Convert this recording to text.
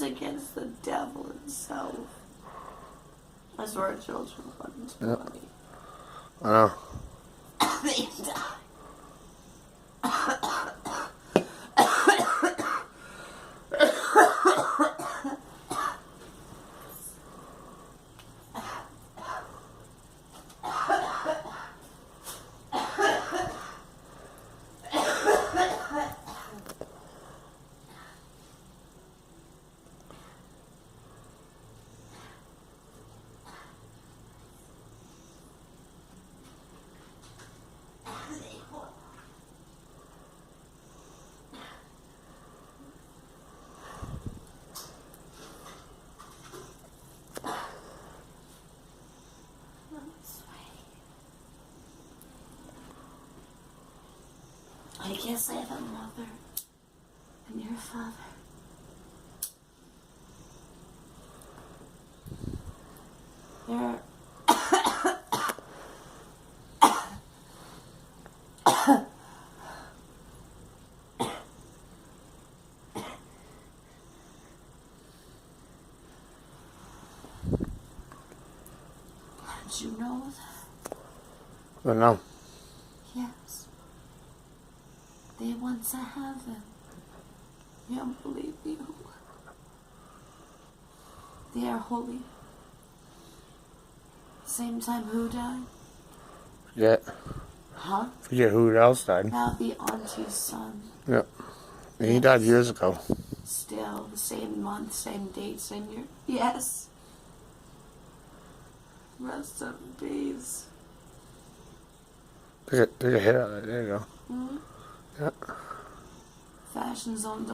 wars against the devil himself. That's where our children wouldn't Yep. play. I know. They die. I guess I have a mother and your father. They're Did you know that? I know. Yes. They once a heaven. You don't believe you. They are holy. Same time who died? Forget. Huh? Forget who else died. That'll be Auntie's son. Yep. He died years ago. Still, the same month, same date, same year. Yes. Rest in peace. Take a hit out of it. There you go. Hmm? Yep. Fashion Zone.